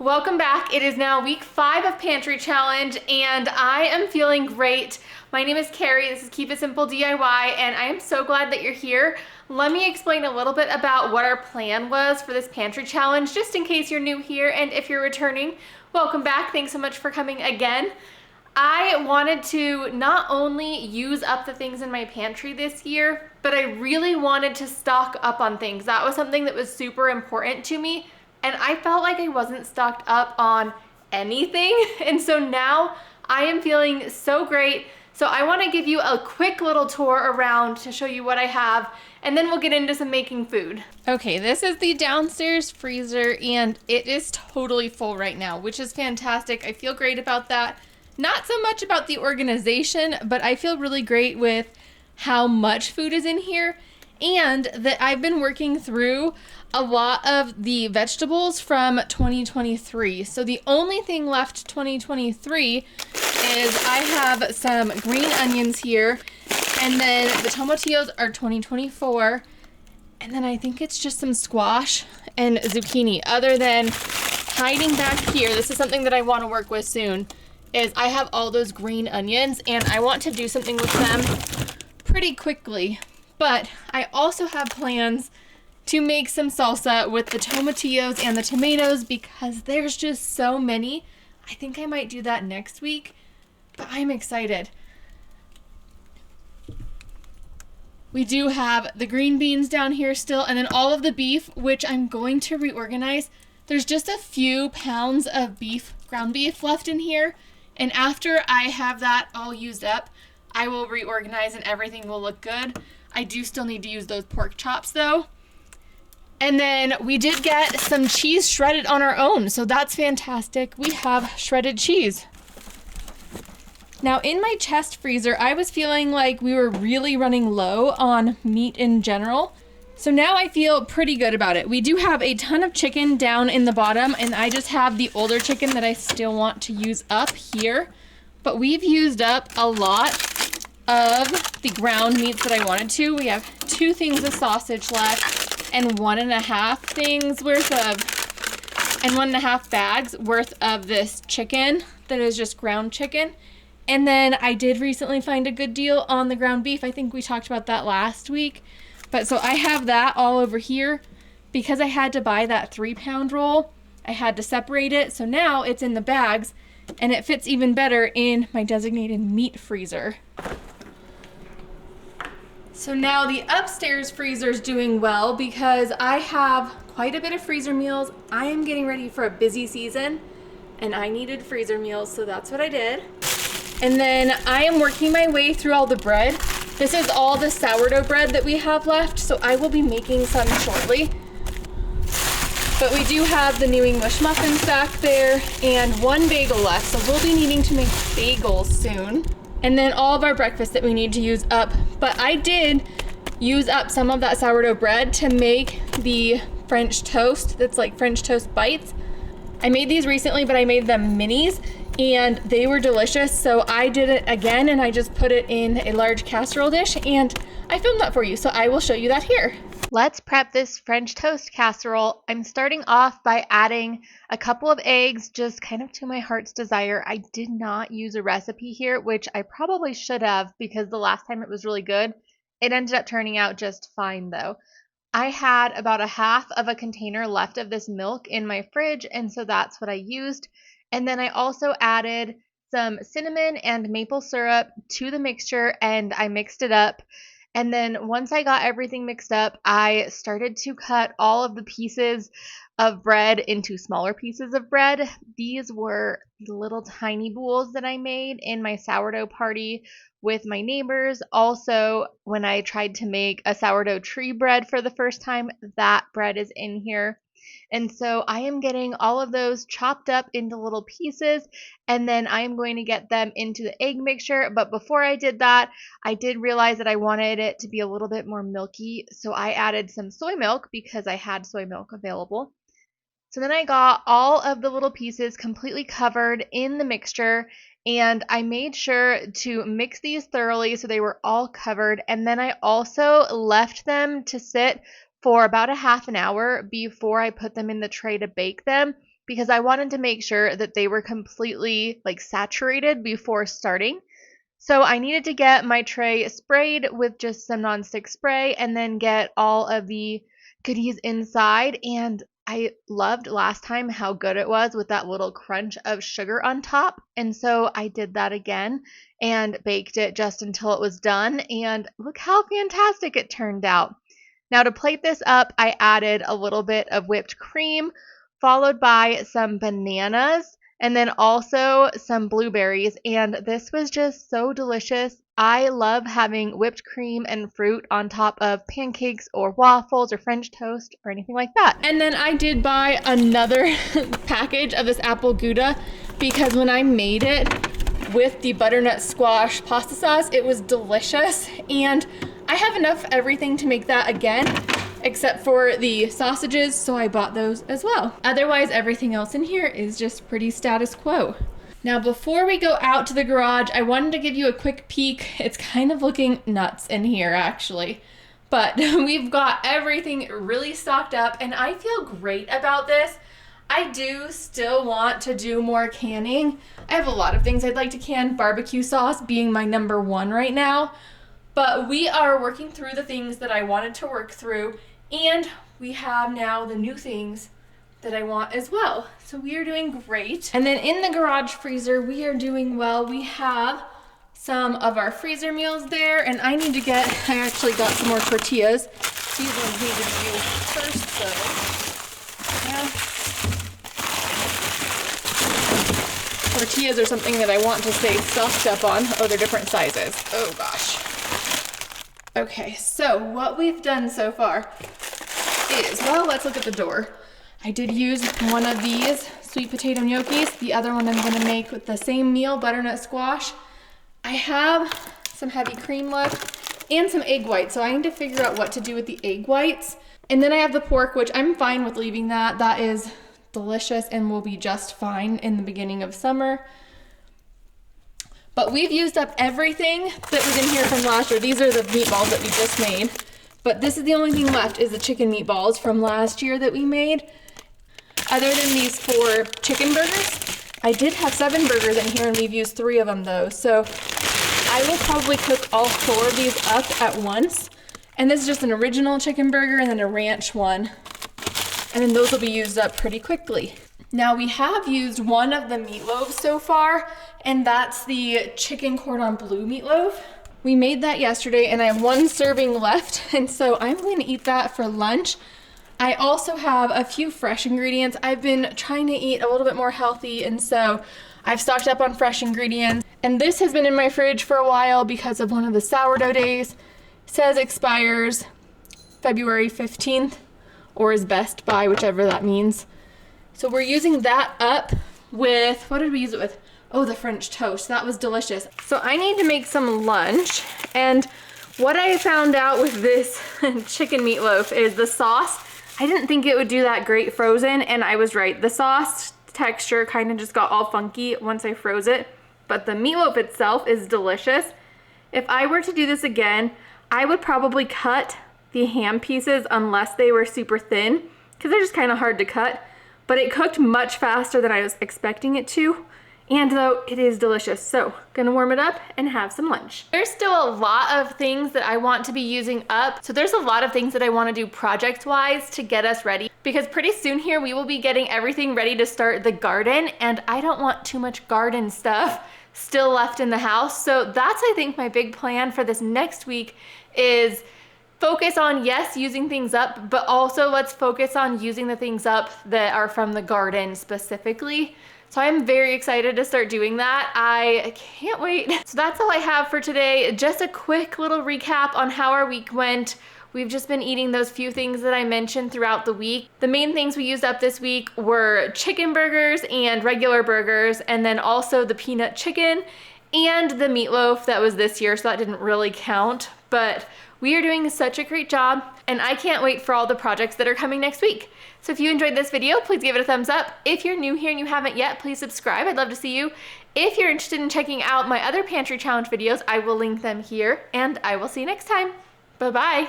Welcome back. It is now week 5 of Pantry Challenge, and I am feeling great. My name is Carrie. This is Keep It Simple DIY, and I am so glad that you're here. Let me explain a little bit about what our plan was for this Pantry Challenge, just in case you're new here, and if you're returning, welcome back. Thanks so much for coming again. I wanted to not only use up the things in my pantry this year, but I really wanted to stock up on things. That was something that was super important to me, and I felt like I wasn't stocked up on anything. And so now I am feeling so great. So I want to give you a quick little tour around to show you what I have, and then we'll get into some making food. Okay, this is the downstairs freezer, and it is totally full right now, which is fantastic. I feel great about that. Not so much about the organization, but I feel really great with how much food is in here, and that I've been working through a lot of the vegetables from 2023. So the only thing left 2023 is I have some green onions here, and then the tomatillos are 2024, and then I think it's just some squash and zucchini. Other than hiding back here, this is something that I want to work with soon, is I have all those green onions, and I want to do something with them pretty quickly. But I also have plans to make some salsa with the tomatillos and the tomatoes because there's just so many. I think I might do that next week, but I'm excited. We do have the green beans down here still, and then all of the beef, which I'm going to reorganize. There's just a few pounds of beef, ground beef left in here, and after I have that all used up, I will reorganize and everything will look good. I do still need to use those pork chops though. And then we did get some cheese shredded on our own, so that's fantastic. We have shredded cheese. Now in my chest freezer, I was feeling like we were really running low on meat in general. So now I feel pretty good about it. We do have a ton of chicken down in the bottom, and I just have the older chicken that I still want to use up here. But we've used up a lot of the ground meats that I wanted to. We have 2 things of sausage left and 1.5 things worth of, and 1.5 bags worth of this chicken that is just ground chicken. And then I did recently find a good deal on the ground beef. I think we talked about that last week. But so I have that all over here. Because I had to buy that 3-pound roll, I had to separate it. So now it's in the bags, and it fits even better in my designated meat freezer. So now the upstairs freezer is doing well because I have quite a bit of freezer meals. I am getting ready for a busy season, and I needed freezer meals, so that's what I did. And then I am working my way through all the bread. This is all the sourdough bread that we have left, so I will be making some shortly. But we do have the New English muffins back there and 1 bagel left, so we'll be needing to make bagels soon. And then all of our breakfast that we need to use up. But I did use up some of that sourdough bread to make the French toast that's like French toast bites. I made these recently, but I made them minis, and they were delicious. So I did it again, and I just put it in a large casserole dish, and I filmed that for you, so I will show you that here. Let's prep this French toast casserole. I'm starting off by adding a couple of eggs, just kind of to my heart's desire. I did not use a recipe here, which I probably should have because the last time it was really good. It ended up turning out just fine though. I had about 1/2 of a container left of this milk in my fridge, and so that's what I used. And then I also added some cinnamon and maple syrup to the mixture, and I mixed it up. And then once I got everything mixed up, I started to cut all of the pieces of bread into smaller pieces of bread. These were the little tiny bowls that I made in my sourdough party with my neighbors. Also, when I tried to make a sourdough tree bread for the first time, that bread is in here. And so I am getting all of those chopped up into little pieces, and then I am going to get them into the egg mixture. But before I did that, I did realize that I wanted it to be a little bit more milky, so I added some soy milk because I had soy milk available. So then I got all of the little pieces completely covered in the mixture, and I made sure to mix these thoroughly so they were all covered. And then I also left them to sit for about a half an hour before I put them in the tray to bake them, because I wanted to make sure that they were completely like saturated before starting. So I needed to get my tray sprayed with just some nonstick spray and then get all of the goodies inside. And I loved last time how good it was with that little crunch of sugar on top. And so I did that again and baked it just until it was done. And look how fantastic it turned out. Now to plate this up, I added a little bit of whipped cream, followed by some bananas, and then also some blueberries. And this was just so delicious. I love having whipped cream and fruit on top of pancakes or waffles or French toast or anything like that. And then I did buy another package of this apple Gouda because when I made it with the butternut squash pasta sauce, it was delicious. And I have enough everything to make that again, except for the sausages, so I bought those as well. Otherwise, everything else in here is just pretty status quo. Now, before we go out to the garage, I wanted to give you a quick peek. It's kind of looking nuts in here, actually. But we've got everything really stocked up, and I feel great about this. I do still want to do more canning. I have a lot of things I'd like to can, barbecue sauce being my #1 right now. But we are working through the things that I wanted to work through, and we have now the new things that I want as well. So we are doing great. And then in the garage freezer, we are doing well. We have some of our freezer meals there, and I actually got some more tortillas. These ones need to be used first though. Yeah. Tortillas are something that I want to stay stocked up on. Oh, they're different sizes. Oh gosh. Okay, so what we've done so far is, well, let's look at the door. I did use one of these sweet potato gnocchis. The other one I'm gonna make with the same meal, butternut squash. I have some heavy cream left and some egg whites, so I need to figure out what to do with the egg whites. And then I have the pork, which I'm fine with leaving that. That is delicious and will be just fine in the beginning of summer. But we've used up everything that was in here from last year. These are the meatballs that we just made. But this is the only thing left is the chicken meatballs from last year that we made. Other than these 4 chicken burgers, I did have 7 burgers in here and we've used 3 of them though. So I will probably cook all 4 of these up at once. And this is just an original chicken burger and then a ranch one. And then those will be used up pretty quickly. Now we have used one of the meatloaves so far, and that's the chicken cordon bleu meatloaf. We made that yesterday and I have 1 serving left, and so I'm going to eat that for lunch. I also have a few fresh ingredients. I've been trying to eat a little bit more healthy, and so I've stocked up on fresh ingredients. And this has been in my fridge for a while because of one of the sourdough days. It says expires February 15th, or is best by, whichever that means. So we're using that up with, what did we use it with? Oh, the French toast. That was delicious. So I need to make some lunch. And what I found out with this chicken meatloaf is the sauce. I didn't think it would do that great frozen, and I was right. The sauce texture kind of just got all funky once I froze it, but the meatloaf itself is delicious. If I were to do this again, I would probably cut the ham pieces unless they were super thin, because they're just kind of hard to cut. But it cooked much faster than I was expecting it to. And though it is delicious, so gonna warm it up and have some lunch. There's still a lot of things that I want to be using up. So there's a lot of things that I wanna do project-wise to get us ready, because pretty soon here we will be getting everything ready to start the garden, and I don't want too much garden stuff still left in the house. So that's, I think, my big plan for this next week is focus on, yes, using things up, but also let's focus on using the things up that are from the garden specifically. So I'm very excited to start doing that. I can't wait. So that's all I have for today. Just a quick little recap on how our week went. We've just been eating those few things that I mentioned throughout the week. The main things we used up this week were chicken burgers and regular burgers, and then also the peanut chicken and the meatloaf that was this year, so that didn't really count. But we are doing such a great job, and I can't wait for all the projects that are coming next week. So if you enjoyed this video, please give it a thumbs up. If you're new here and you haven't yet, please subscribe. I'd love to see you. If you're interested in checking out my other pantry challenge videos, I will link them here, and I will see you next time. Bye-bye.